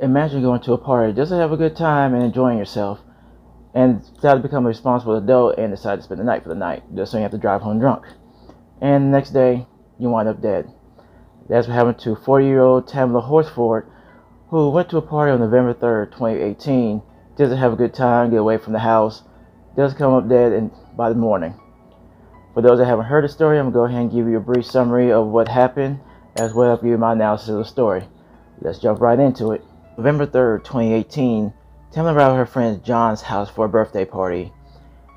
imagine going to a party just to have a good time and enjoying yourself, and decide to become a responsible adult and decide to spend the night for the night, just so you have to drive home drunk. And the next day, you wind up dead. That's what happened to 40-year-old Tamala Horsford, who went to a party on November 3rd, 2018, just to have a good time, get away from the house, just come up dead by the morning. For those that haven't heard the story, I'm going to go ahead and give you a brief summary of what happened, as well as give you my analysis of the story. Let's jump right into it. November 3rd, 2018, Tamala arrived at her friend John's house for a birthday party.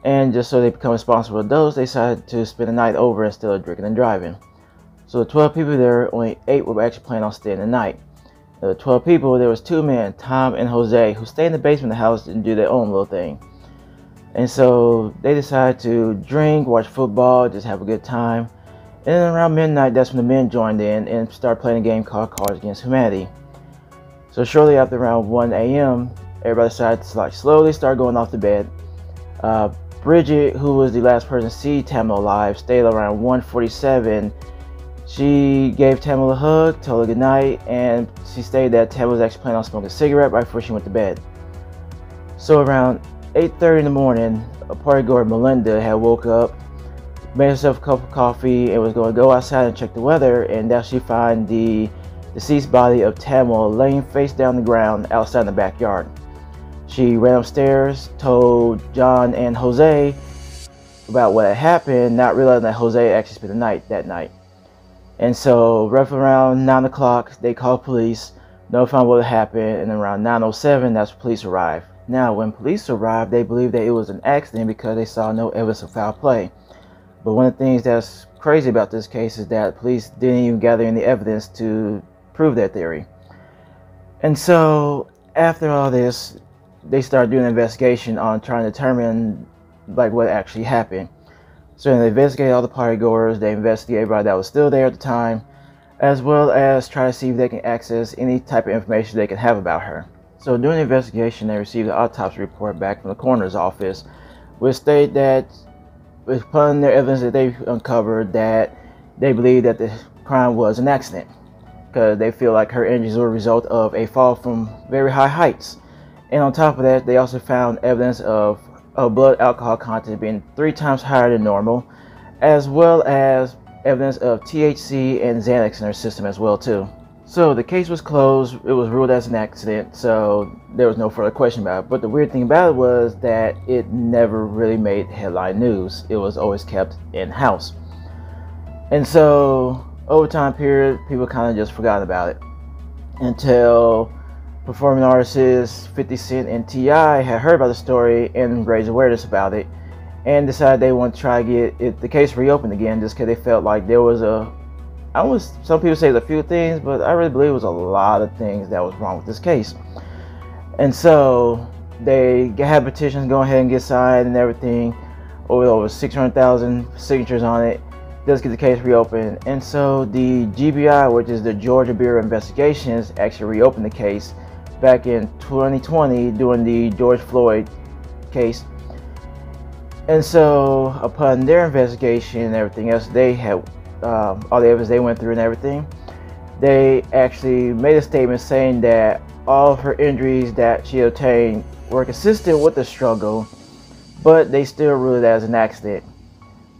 And just so they become responsible adults, they decided to spend the night over instead of drinking and driving. So the 12 people there, only 8 were actually planning on staying the night. Of the 12 people, there was 2 men, Tom and Jose, who stayed in the basement of the house and do their own little thing. And so they decided to drink, watch football, just have a good time. And then around midnight, that's when the men joined in and started playing a game called Cards Against Humanity. So shortly after around 1 a.m., everybody decided to slowly start going off to bed. Bridget, who was the last person to see Tamala alive, stayed around 1:47. She gave Tamala a hug, told her goodnight, and she stated that Tamala was actually planning on smoking a cigarette right before she went to bed. So around 8:30 in the morning, a partygoer, Melinda, had woke up, made herself a cup of coffee, and was going to go outside and check the weather, and now she found the deceased body of Tamala laying face down the ground outside in the backyard. She ran upstairs, told John and Jose about what had happened, not realizing that Jose actually spent the night that night. And so roughly around 9 o'clock, they called police, notifying what had happened, and around 9:07, that's when police arrived. Now, when police arrived, they believed that it was an accident because they saw no evidence of foul play. But one of the things that's crazy about this case is that police didn't even gather any evidence to prove their theory. And so after all this, they started doing an investigation on trying to determine what actually happened. So they investigated all the partygoers, they investigated everybody that was still there at the time, as well as try to see if they can access any type of information they can have about her. So during the investigation, they received an autopsy report back from the coroner's office, which stated that, upon their evidence that they uncovered, that they believe that the crime was an accident, because they feel like her injuries were a result of a fall from very high heights. And on top of that, they also found evidence of blood alcohol content being 3 times higher than normal, as well as evidence of THC and Xanax in her system as well too. So the case was closed, it was ruled as an accident, so there was no further question about it. But the weird thing about it was that it never really made headline news. It was always kept in-house. And so over time period, people kind of just forgot about it until performing artists 50 Cent and T.I. had heard about the story and raised awareness about it, and decided they want to try to get the case reopened again, just because they felt like there was some people say there's a few things, but I really believe it was a lot of things that was wrong with this case. And so they had petitions go ahead and get signed and everything, over 600,000 signatures on it, just get the case reopened. And so the GBI, which is the Georgia Bureau of Investigations, actually reopened the case back in 2020 during the George Floyd case. And so upon their investigation and everything else, they had all the evidence they went through and everything, they actually made a statement saying that all of her injuries that she obtained were consistent with the struggle, but they still ruled it as an accident.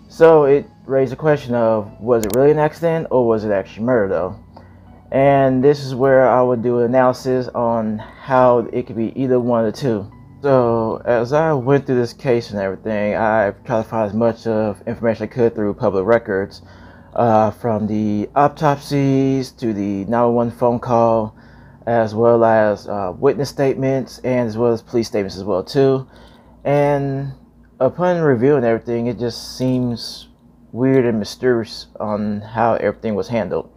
So it raised the question of, was it really an accident or was it actually murder though? And this is where I would do an analysis on how it could be either one of the two. So as I went through this case and everything, I tried to find as much of information I could through public records, from the autopsies to the 911 phone call, as well as witness statements, and as well as police statements as well too. And upon reviewing everything, it just seems weird and mysterious on how everything was handled.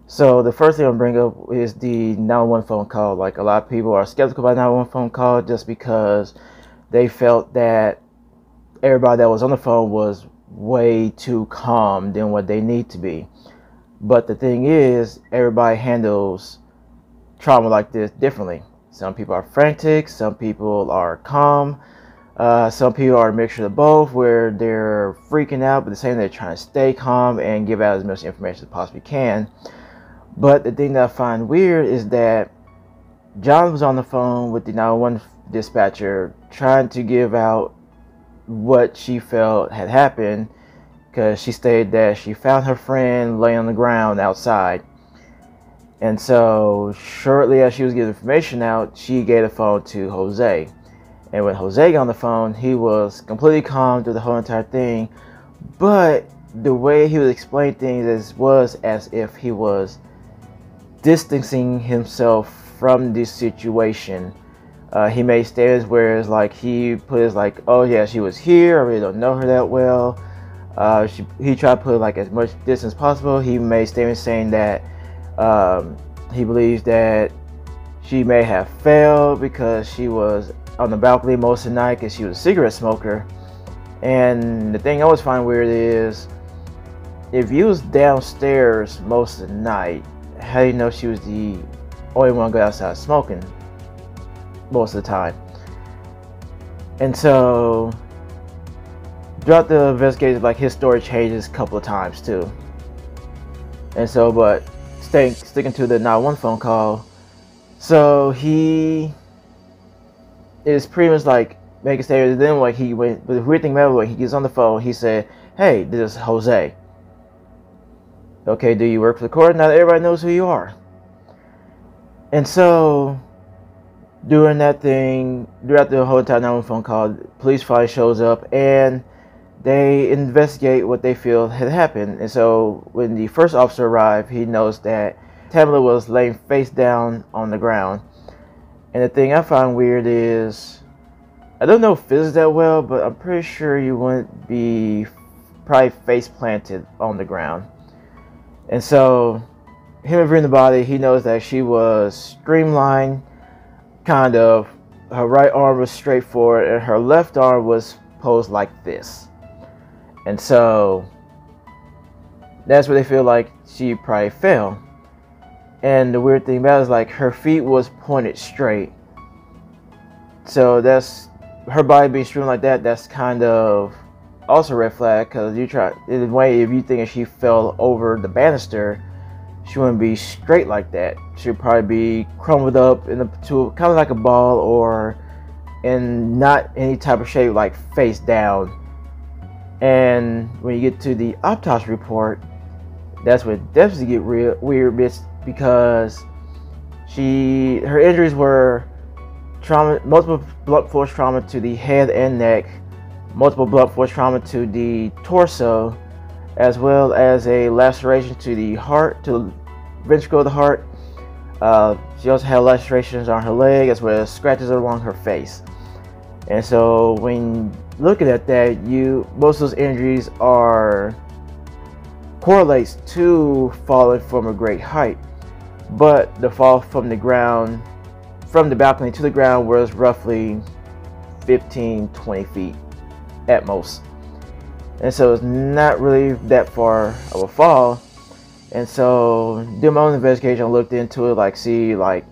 So the first thing I'll bring up is the 911 phone call. Like, a lot of people are skeptical about 911 phone call just because they felt that everybody that was on the phone was way too calm than what they need to be. But the thing is, everybody handles trauma like this differently. Some people are frantic, some people are calm, some people are a mixture of both, where they're freaking out, but at the same time they're trying to stay calm and give out as much information as possibly can. But the thing that I find weird is that John was on the phone with the 911 dispatcher trying to give out what she felt had happened, because she stated that she found her friend laying on the ground outside. And so shortly as she was giving information out, she gave the phone to Jose. And when Jose got on the phone, he was completely calm through the whole entire thing, but the way he would explain things was as if he was distancing himself from this situation. He made statements where it's like he put his like, oh yeah, she was here, I really don't know her that well. He tried to put like as much distance as possible. He made statements saying that he believes that she may have failed because she was on the balcony most of the night because she was a cigarette smoker. And the thing I always find weird is, if you was downstairs most of the night, how do you know she was the only one to go outside smoking most of the time? And so throughout the investigation, like, his story changes a couple of times too. And so, but sticking to the 911 phone call, so he is pretty much like making statements. Then like he went, but the weird thing about it, when he gets on the phone, he said, "Hey, this is Jose. Okay, do you work for the court? Now that everybody knows who you are." And so during that thing, throughout the whole entire 911 phone call, police finally shows up and they investigate what they feel had happened. And so when the first officer arrived, he noticed that Tamala was laying face down on the ground. And the thing I find weird is, I don't know physics that well, but I'm pretty sure you wouldn't be probably face planted on the ground. And so him reviewing the body, he knows that she was streamlined, kind of. Her right arm was straight forward and her left arm was posed like this. And so that's where they feel like she probably fell. And the weird thing about it is, like, her feet was pointed straight. So that's her body being strewn like that. That's kind of also a red flag, because you try in a way, if you think if she fell over the banister, she wouldn't be straight like that. She'd probably be crumbled up to kind of like a ball, or in not any type of shape, like face down. And when you get to the autopsy report, that's when it definitely get real weird bits, because her injuries were trauma, multiple blunt force trauma to the head and neck, multiple blunt force trauma to the torso, as well as a laceration to the heart, to the ventricle of the heart. She also had lacerations on her leg, as well as scratches along her face. And so when looking at that, most of those injuries correlates to falling from a great height, but the fall from the ground, from the balcony to the ground, was roughly 15-20 feet at most. And so it's not really that far of a fall. And so doing my own investigation, I looked into it, like, see, like,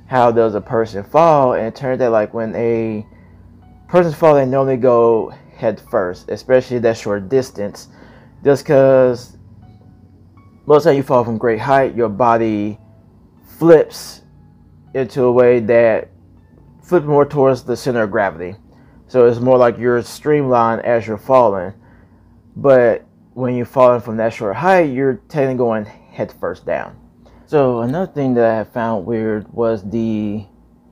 how does a person fall? And it turned out, like, when a person's fall, they normally go head first, especially that short distance, just because most of the time you fall from great height, your body flips into a way that flips more towards the center of gravity. So it's more like you're streamlined as you're falling. But when you're falling from that short height, you're technically going head first down. So another thing that I found weird was the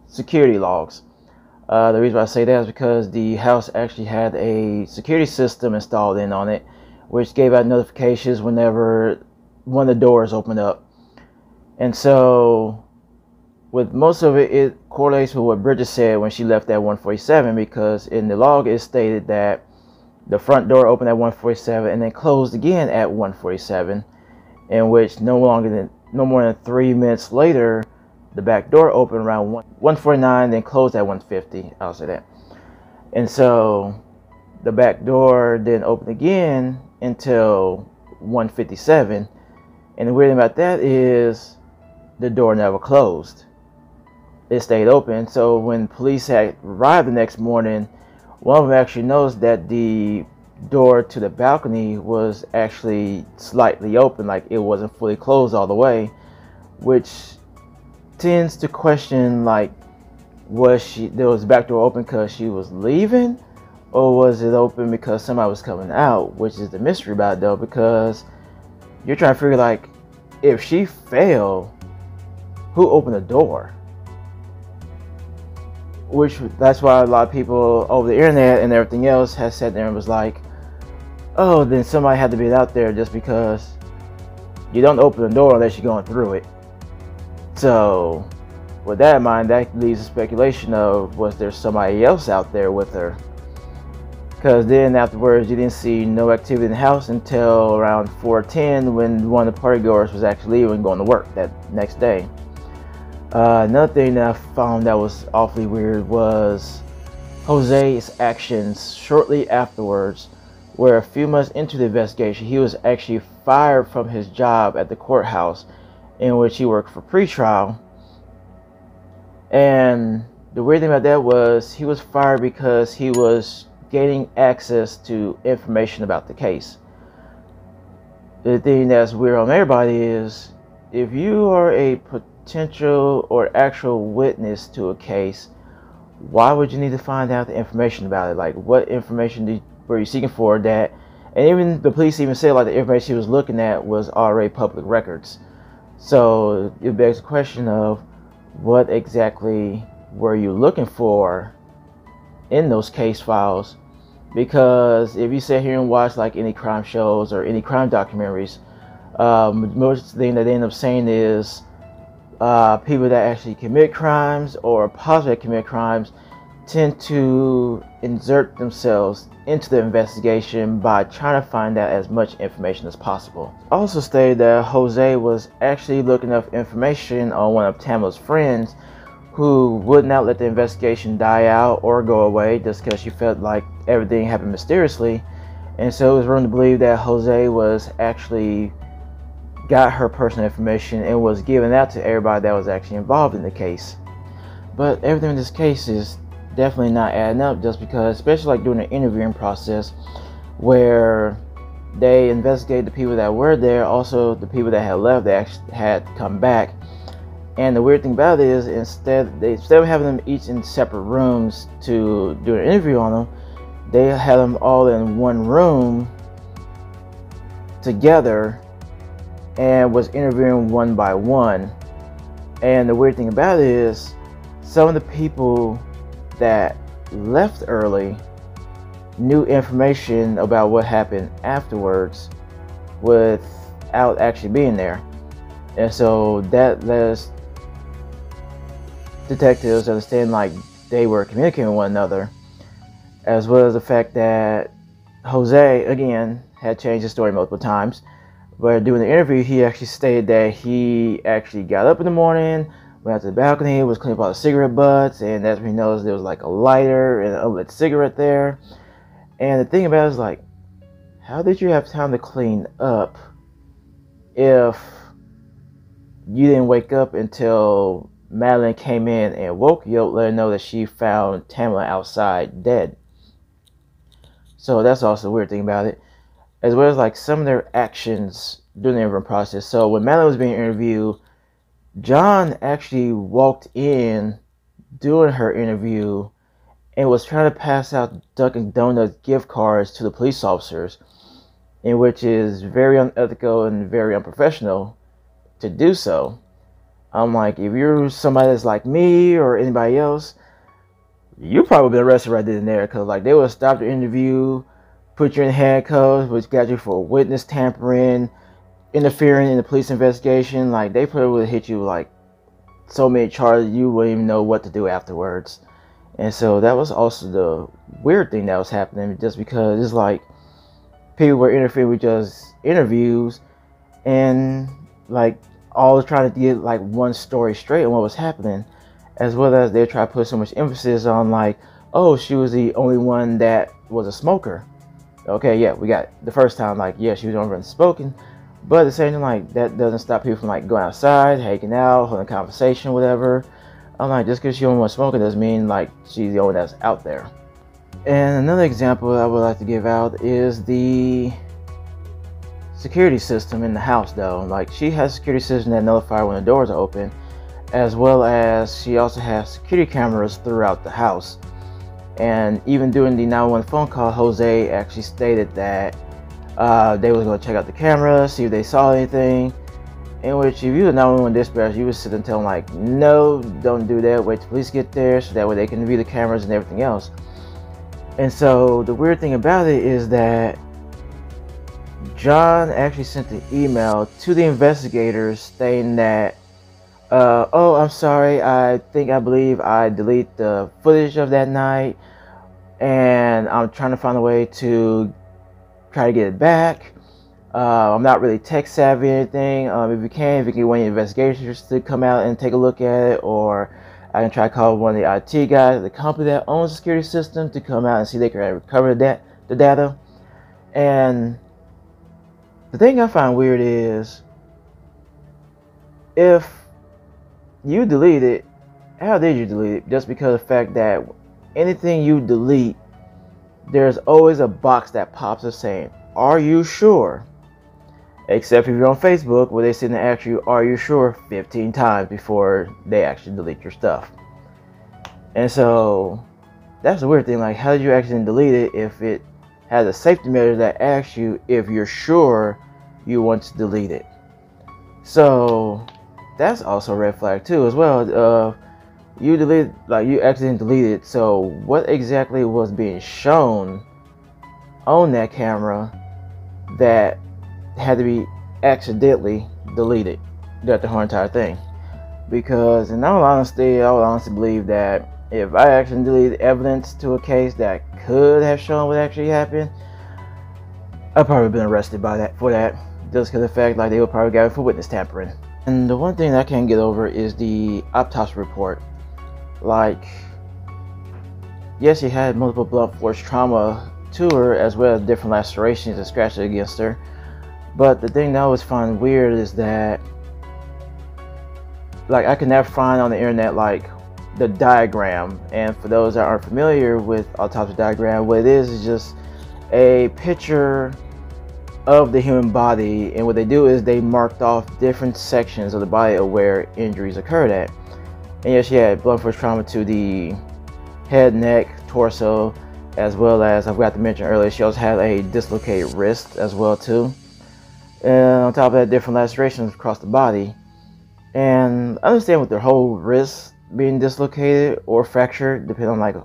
security logs. The reason why I say that is because the house actually had a security system installed in on it, which gave out notifications whenever one of the doors opened up. And so with most of it, it correlates with what Bridget said when she left at 1:47, because in the log it stated that the front door opened at 1:47 and then closed again at 1:47, in which no more than 3 minutes later, the back door opened around 1:49, then closed at 1:50. I'll say that. And so the back door didn't open again until 1:57. And the weird thing about that is the door never closed. It stayed open. So when police had arrived the next morning, one of them actually noticed that the door to the balcony was actually slightly open, like it wasn't fully closed all the way, which tends to question, like, there was back door open because she was leaving, or was it open because somebody was coming out, which is the mystery about it though, because you're trying to figure, like, if she fell, who opened the door? That's why a lot of people over the internet and everything else has sat there and was like, oh, then somebody had to be out there, just because you don't open the door unless you're going through it. So with that in mind, that leaves a speculation of, was there somebody else out there with her? Because then afterwards, you didn't see no activity in the house until around 4:10, when one of the partygoers was actually leaving and going to work that next day. Another thing that I found that was awfully weird was Jose's actions shortly afterwards, where a few months into the investigation, he was actually fired from his job at the courthouse in which he worked for pretrial. And the weird thing about that was, he was fired because he was gaining access to information about the case. The thing that's weird on everybody is, if you are a potential or actual witness to a case, why would you need to find out the information about it? Like, what information were you seeking for that? And even the police even said, like, the information he was looking at was already public records. So it begs the question of, what exactly were you looking for in those case files? Because if you sit here and watch, like, any crime shows or any crime documentaries, most thing that they end up saying is, people that actually commit crimes or possibly commit crimes tend to insert themselves into the investigation by trying to find out as much information as possible. Also stated that Jose was actually looking up information on one of Tamala's friends, who would not let the investigation die out or go away just because she felt like everything happened mysteriously. And so it was room to believe that Jose was actually got her personal information and was giving that to everybody that was actually involved in the case. But everything in this case is definitely not adding up, just because, especially like during the interviewing process, where they investigated the people that were there, also the people that had left, they actually had come back. And the weird thing about it is, instead of having them each in separate rooms to do an interview on them, they had them all in one room together and was interviewing one by one. And the weird thing about it is, some of the people that left early knew information about what happened afterwards without actually being there. And so that led us detectives to understand, like, they were communicating with one another, as well as the fact that Jose, again, had changed his story multiple times. But during the interview, he actually stated that he actually got up in the morning, went out to the balcony, was cleaning up all the cigarette butts, and that's when he noticed there was like a lighter and an unlit cigarette there. And the thing about it is, like, how did you have time to clean up if you didn't wake up until Madeline came in and woke you up, let her know that she found Tamala outside dead? So that's also the weird thing about it, as well as like some of their actions during the interviewing process. So when Madeline was being interviewed, John actually walked in during her interview and was trying to pass out Dunkin' Donuts gift cards to the police officers, in which is very unethical and very unprofessional to do so. I'm like, if you're somebody that's like me or anybody else, you probably been arrested right then and there, because like they would stop the interview, put you in handcuffs, which got you for witness tampering, interfering in the police investigation. Like, they probably would hit you like so many charges you wouldn't even know what to do afterwards. And so that was also the weird thing that was happening, just because it's like people were interfering with just interviews and like all trying to get like one story straight on what was happening, as well as they try to put so much emphasis on like, oh, she was the only one that was a smoker. Okay, yeah, we got it. The first time, like, yeah, she was the only one smoking, but at the same time, like, that doesn't stop people from like going outside, hanging out, holding a conversation, whatever. I'm like, just because she only wants smoking doesn't mean like she's the only one that's out there. And another example I would like to give out is the security system in the house, though. Like, she has a security system that notifies when the doors are open, as well as she also has security cameras throughout the house. And even during the 911 phone call, Jose actually stated that they was going to check out the cameras, see if they saw anything. In which, if you were 911 dispatch, you would sit and tell them like, no, don't do that, wait till police get there so that way they can view the cameras and everything else. And so the weird thing about it is that John actually sent an email to the investigators stating that, oh, I'm sorry, I believe I deleted the footage of that night, and I'm trying to find a way to try to get it back. I'm not really tech savvy or anything. If you can get one of the investigators to come out and take a look at it, or I can try to call one of the IT guys at the company that owns the security system to come out and see if they can recover the data. And the thing I find weird is, if you delete it, how did you delete it? Just because of the fact that anything you delete, there's always a box that pops up saying, are you sure? Except if you're on Facebook, where they sit and ask you, are you sure, 15 times before they actually delete your stuff. And so that's the weird thing, like, how did you actually delete it if it has a safety measure that asks you if you're sure you want to delete it? So that's also a red flag too as well. You delete, like, you accidentally deleted, so what exactly was being shown on that camera that had to be accidentally deleted throughout the whole entire thing? Because in all honesty, I would honestly believe that if I actually deleted evidence to a case that could have shown what actually happened, I'd probably been arrested for that, just because of the fact like they would probably got it for witness tampering. And the one thing that I can't get over is the autopsy report. Like, yes, she had multiple blunt force trauma to her, as well as different lacerations and scratches against her. But the thing that I always find weird is that, like, I can never find on the internet like the diagram. And for those that aren't familiar with autopsy diagram, what it is just a picture of the human body, and what they do is they marked off different sections of the body of where injuries occurred at. And yes, she had blunt force trauma to the head, neck, torso, as well as, I forgot to mention earlier, she also had a dislocated wrist as well too. And on top of that, different lacerations across the body. And I understand with their whole wrist being dislocated or fractured, depending on like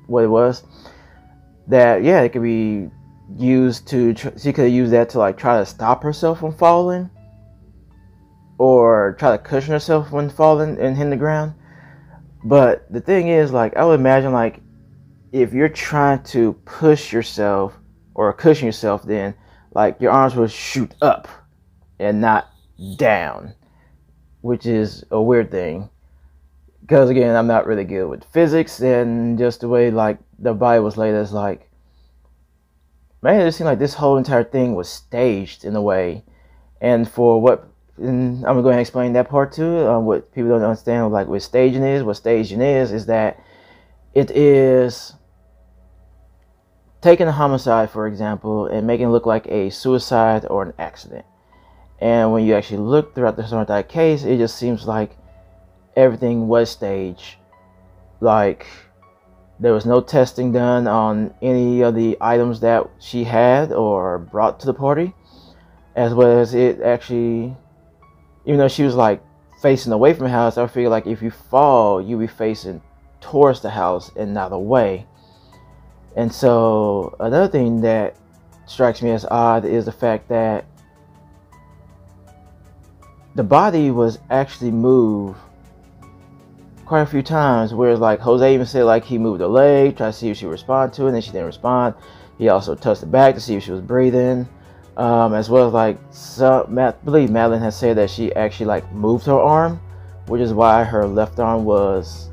what it was, that yeah, it could be used to, she could have used that to like try to stop herself from falling, or try to cushion herself when falling and hitting the ground. But the thing is, like, I would imagine like if you're trying to push yourself or cushion yourself, then like your arms will shoot up and not down, which is a weird thing. Because again, I'm not really good with physics, and just the way like the body was laid, is like, man, it seemed like this whole entire thing was staged in a way. And for what, and I'm gonna go ahead and explain that part too. What people don't understand, like what staging is that it is taking a homicide, for example, and making it look like a suicide or an accident. And when you actually look throughout the entire case, it just seems like everything was staged. Like, there was no testing done on any of the items that she had or brought to the party, as well as it actually, even though she was like facing away from the house, I figure like if you fall, you'll be facing towards the house and not away. And so another thing that strikes me as odd is the fact that the body was actually moved quite a few times, whereas like Jose even said like he moved her leg, tried to see if she would respond to it, and then she didn't respond. He also touched it back to see if she was breathing, as well as like I believe Madeline has said that she actually like moved her arm, which is why her left arm was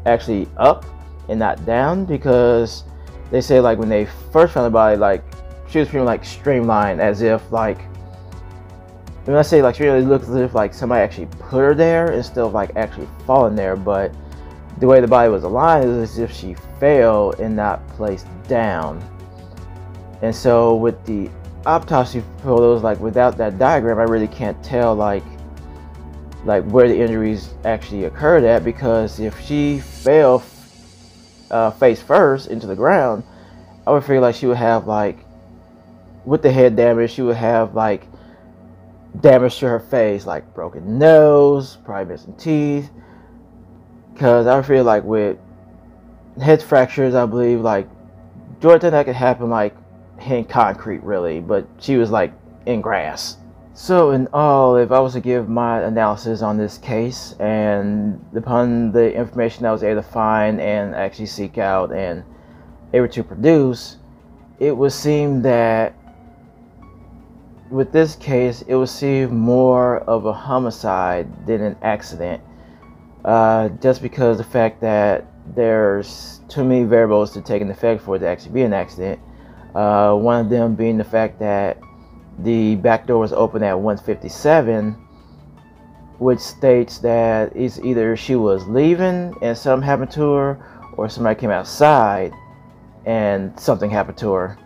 actually up and not down, because they say like when they first found the body, like she was pretty like streamlined, as if like, when I say like she really looks as if like somebody actually put her there instead of like actually falling there. But the way the body was aligned is as if she fell and not placed down. And so with the autopsy photos, like without that diagram, I really can't tell like like where the injuries actually occurred at, because if she fell face first into the ground, I would feel like she would have, like, with the head damage, she would have like damage to her face, like broken nose, probably missing teeth. Because I feel like with head fractures, I believe like Jordan, that could happen like in concrete really, but she was like in grass. So in all, if I was to give my analysis on this case, and upon the information I was able to find and actually seek out and able to produce, it would seem that with this case, it would seem more of a homicide than an accident. Just because the fact that there's too many variables to take into effect for it to actually be an accident. One of them being the fact that the back door was open at 1:57, which states that it's either she was leaving and something happened to her, or somebody came outside and something happened to her.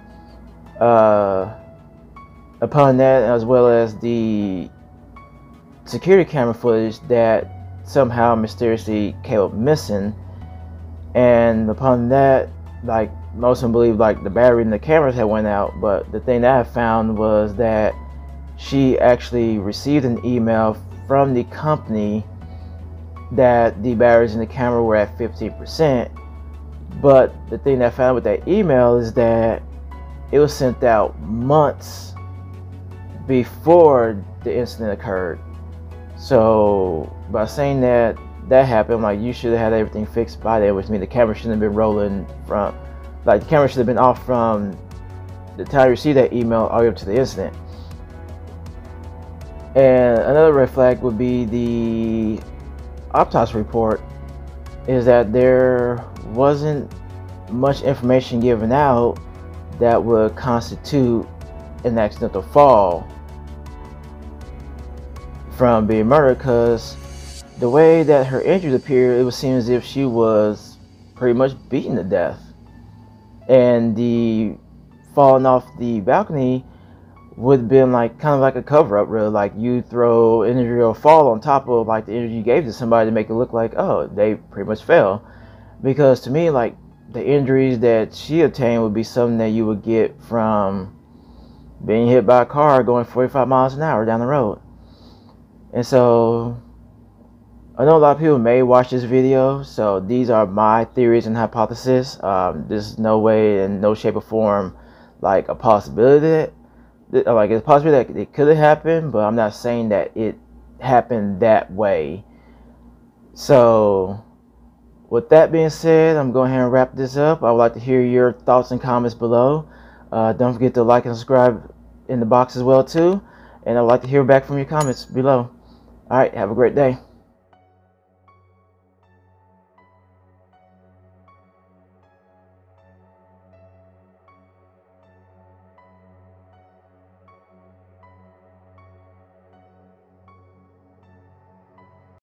Upon that, as well as the security camera footage that somehow mysteriously came up missing, and upon that, like, most of them believe like the battery in the cameras had went out, but the thing that I found was that she actually received an email from the company that the batteries in the camera were at 15%. But the thing that I found with that email is that it was sent out months before the incident occurred. So by saying that happened, like, you should have had everything fixed by then, which means the camera shouldn't have been rolling from, like, the camera should have been off from the time you received that email all the way up to the incident. And another red flag would be the autopsy report, is that there wasn't much information given out that would constitute an accidental fall from being murdered, because the way that her injuries appeared, it would seem as if she was pretty much beaten to death. And the falling off the balcony would have been like kind of like a cover-up, really. Like, you throw an injury or fall on top of like the injury you gave to somebody to make it look like, oh, they pretty much fell. Because to me, like, the injuries that she obtained would be something that you would get from being hit by a car going 45 miles an hour down the road. And so I know a lot of people may watch this video, so these are my theories and hypotheses. There's no way, in no shape or form, like a possibility that, like, it's a possibility that it could have happened, but I'm not saying that it happened that way. So with that being said, I'm going ahead and wrap this up. I would like to hear your thoughts and comments below. Don't forget to like and subscribe in the box as well too, and I'd like to hear back from your comments below. Alright, have a great day.